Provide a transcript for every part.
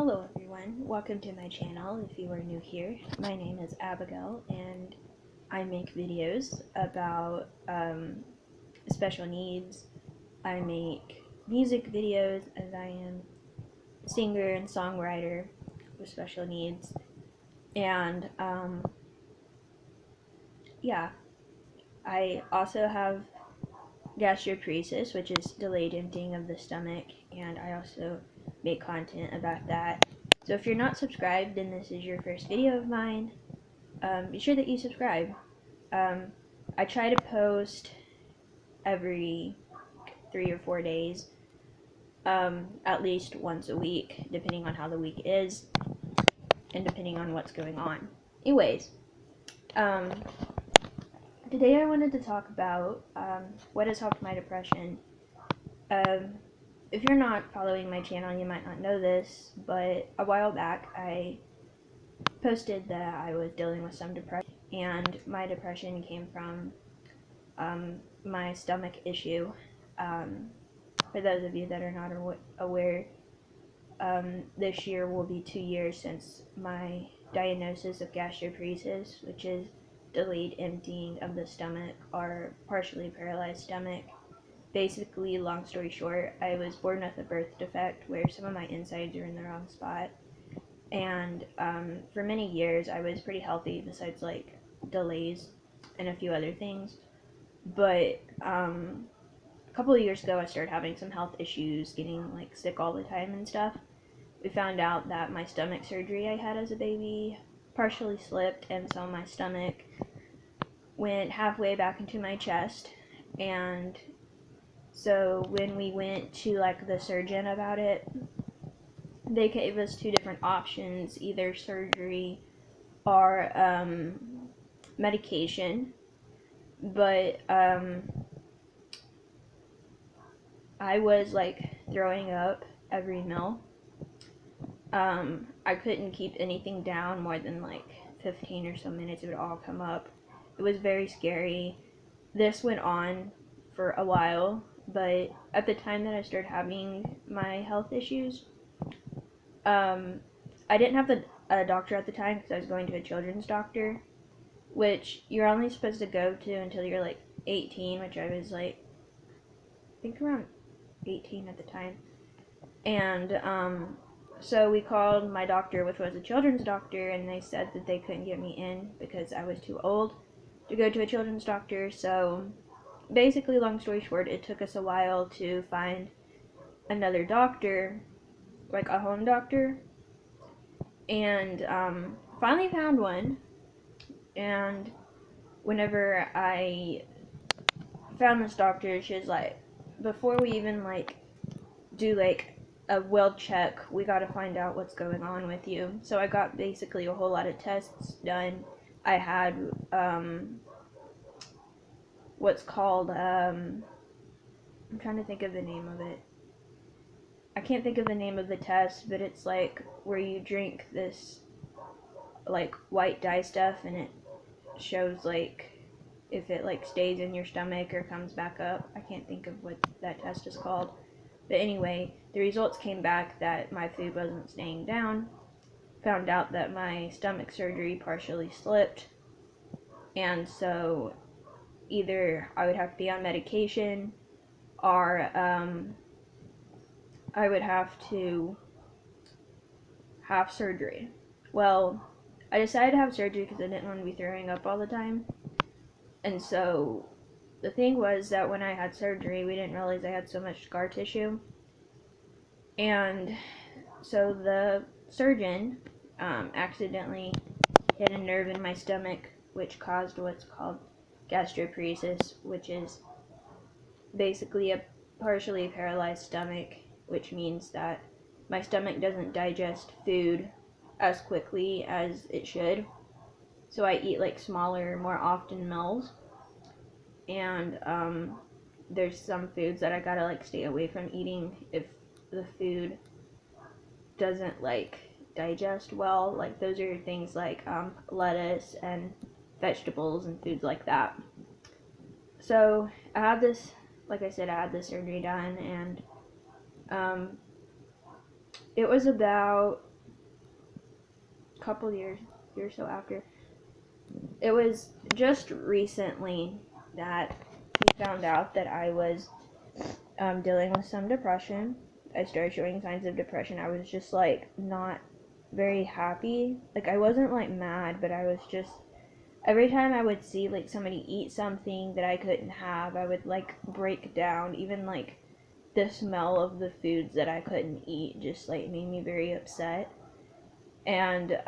Hello everyone, welcome to my channel. If you are new here, my name is Abigail and I make videos about special needs. I make music videos as I am a singer and songwriter with special needs. And I also have gastroparesis, which is delayed emptying of the stomach, and I also make content about that. So if you're not subscribed and this is your first video of mine, be sure that you subscribe. I try to post every 3 or 4 days, at least once a week, depending on how the week is, and depending on what's going on. Anyways, today I wanted to talk about what has helped my depression. If you're not following my channel, you might not know this, but a while back I posted that I was dealing with some depression, and my depression came from my stomach issue. For those of you that are not aware, this year will be 2 years since my diagnosis of gastroparesis, which is delayed emptying of the stomach or partially paralyzed stomach. Basically, long story short, I was born with a birth defect where some of my insides are in the wrong spot. And for many years, I was pretty healthy besides like delays and a few other things. But a couple of years ago, I started having some health issues, getting like sick all the time and stuff. We found out that my stomach surgery I had as a baby partially slipped, and so my stomach went halfway back into my chest. And so when we went to like the surgeon about it, they gave us two different options, either surgery or medication. But I was like throwing up every meal. I couldn't keep anything down more than like 15 or so minutes. It would all come up. It was very scary. This went on for a while, but at the time that I started having my health issues, I didn't have a doctor at the time because I was going to a children's doctor, which you're only supposed to go to until you're like 18, which I was like, I think around 18 at the time. And so we called my doctor, which was a children's doctor, and they said that they couldn't get me in because I was too old to go to a children's doctor. So basically, long story short, it took us a while to find another doctor, like a home doctor, and finally found one. And whenever I found this doctor, she was like, before we even like do like a well check, we got to find out what's going on with you. So I got basically a whole lot of tests done. I had what's called I'm trying to think of the name of it. I can't think of the name of the test, but it's like where you drink this like white dye stuff and it shows like if it like stays in your stomach or comes back up. I can't think of what that test is called. But anyway, the results came back that my food wasn't staying down. Found out that my stomach surgery partially slipped. And so either I would have to be on medication or I would have to have surgery. Well, I decided to have surgery because I didn't want to be throwing up all the time. And so the thing was that when I had surgery, we didn't realize I had so much scar tissue. And so the surgeon accidentally hit a nerve in my stomach, which caused what's called gastroparesis, which is basically a partially paralyzed stomach, which means that my stomach doesn't digest food as quickly as it should. So I eat like smaller, more often meals. And there's some foods that I gotta like stay away from eating if the food doesn't like digest well. Like those are things like lettuce and vegetables and foods like that. So I had this, like I said, I had this surgery done, and it was about couple years or so after. It was just recently that he found out that I was dealing with some depression. I started showing signs of depression. I was just like not very happy. Like I wasn't like mad, but I was just, every time I would see like somebody eat something that I couldn't have, I would like break down. Even like the smell of the foods that I couldn't eat just like made me very upset. And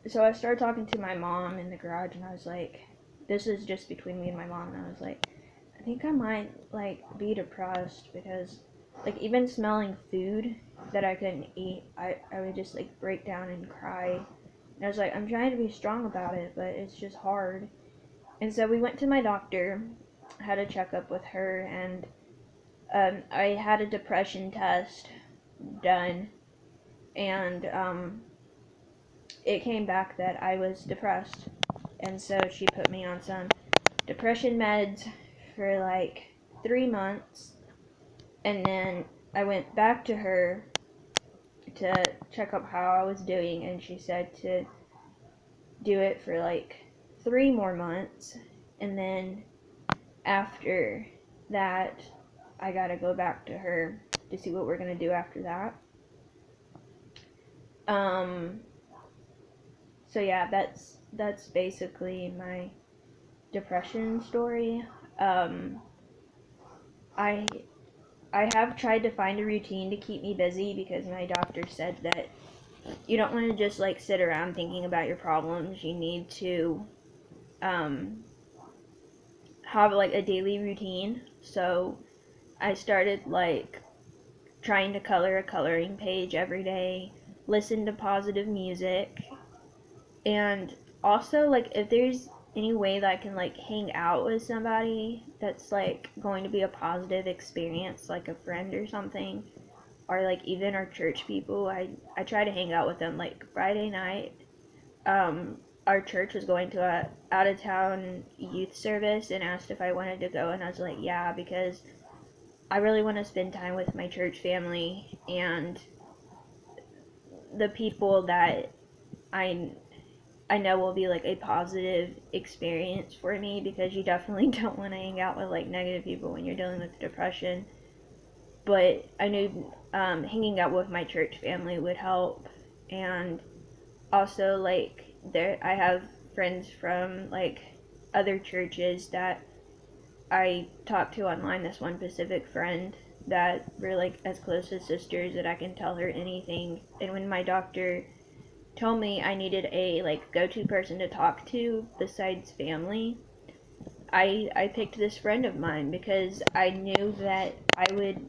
so I started talking to my mom in the garage, and I was like, this is just between me and my mom, and I was like, I think I might like be depressed, because like even smelling food that I couldn't eat, I would just like break down and cry. And I was like, I'm trying to be strong about it, but it's just hard. And so we went to my doctor, had a checkup with her, and I had a depression test done, and it came back that I was depressed. And so she put me on some depression meds for like 3 months. And then I went back to her to check up how I was doing, and she said to do it for like 3 more months. And then after that, I gotta go back to her to see what we're gonna do after that. So yeah, that's basically my depression story. I I have tried to find a routine to keep me busy, because my doctor said that you don't want to just like sit around thinking about your problems. You need to have like a daily routine. So I started like trying to color a coloring page every day, listen to positive music, and also like if there's any way that I can like hang out with somebody that's like going to be a positive experience, like a friend or something, or like even our church people, I try to hang out with them. Like Friday night, our church was going to a out of town youth service and asked if I wanted to go, and I was like, yeah, because I really want to spend time with my church family and the people that I know will be like a positive experience for me, because you definitely don't want to hang out with like negative people when you're dealing with depression. But I knew hanging out with my church family would help. And also like there I have friends from like other churches that I talk to online. This one specific friend that we're like as close as sisters, that I can tell her anything. And when my doctor told me I needed a like go-to person to talk to besides family, I picked this friend of mine, because I knew that I would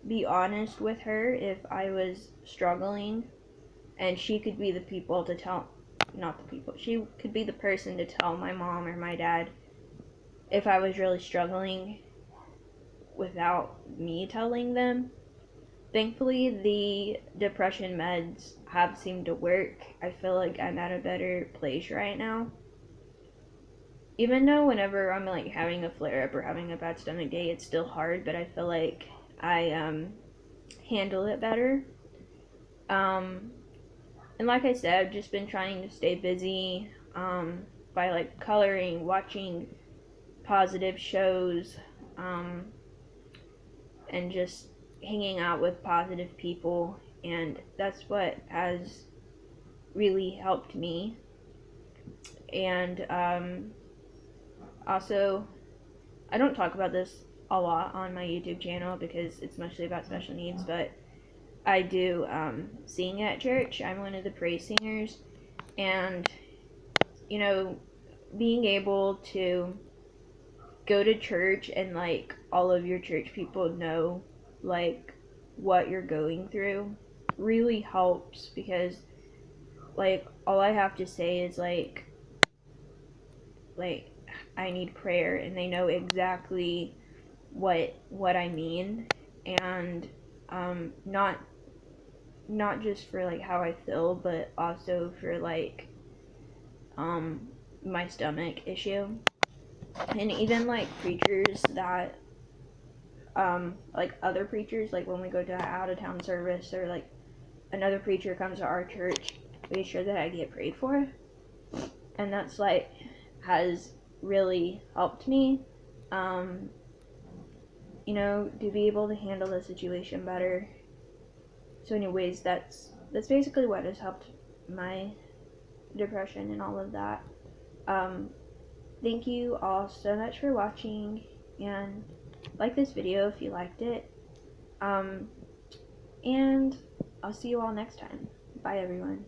be honest with her if I was struggling, and she could be the people to tell, not the people, she could be the person to tell my mom or my dad if I was really struggling without me telling them. Thankfully, the depression meds have seemed to work. I feel like I'm at a better place right now. Even though whenever I'm like having a flare up or having a bad stomach day, it's still hard, but I feel like I handle it better. And like I said, I've just been trying to stay busy by like coloring, watching positive shows, and just hanging out with positive people, and that's what has really helped me. And also, I don't talk about this a lot on my YouTube channel because it's mostly about special needs, but I do sing at church. I'm one of the praise singers, and you know, being able to go to church and like all of your church people know like what you're going through really helps, because like all I have to say is like I need prayer, and they know exactly what I mean. And not just for like how I feel, but also for like my stomach issue. And even like preachers that like other preachers, like when we go to an out of town service, or like another preacher comes to our church, make sure that I get prayed for. And that's like has really helped me, you know, to be able to handle the situation better. So anyways, that's basically what has helped my depression and all of that. Thank you all so much for watching, and like this video if you liked it. And I'll see you all next time. Bye everyone.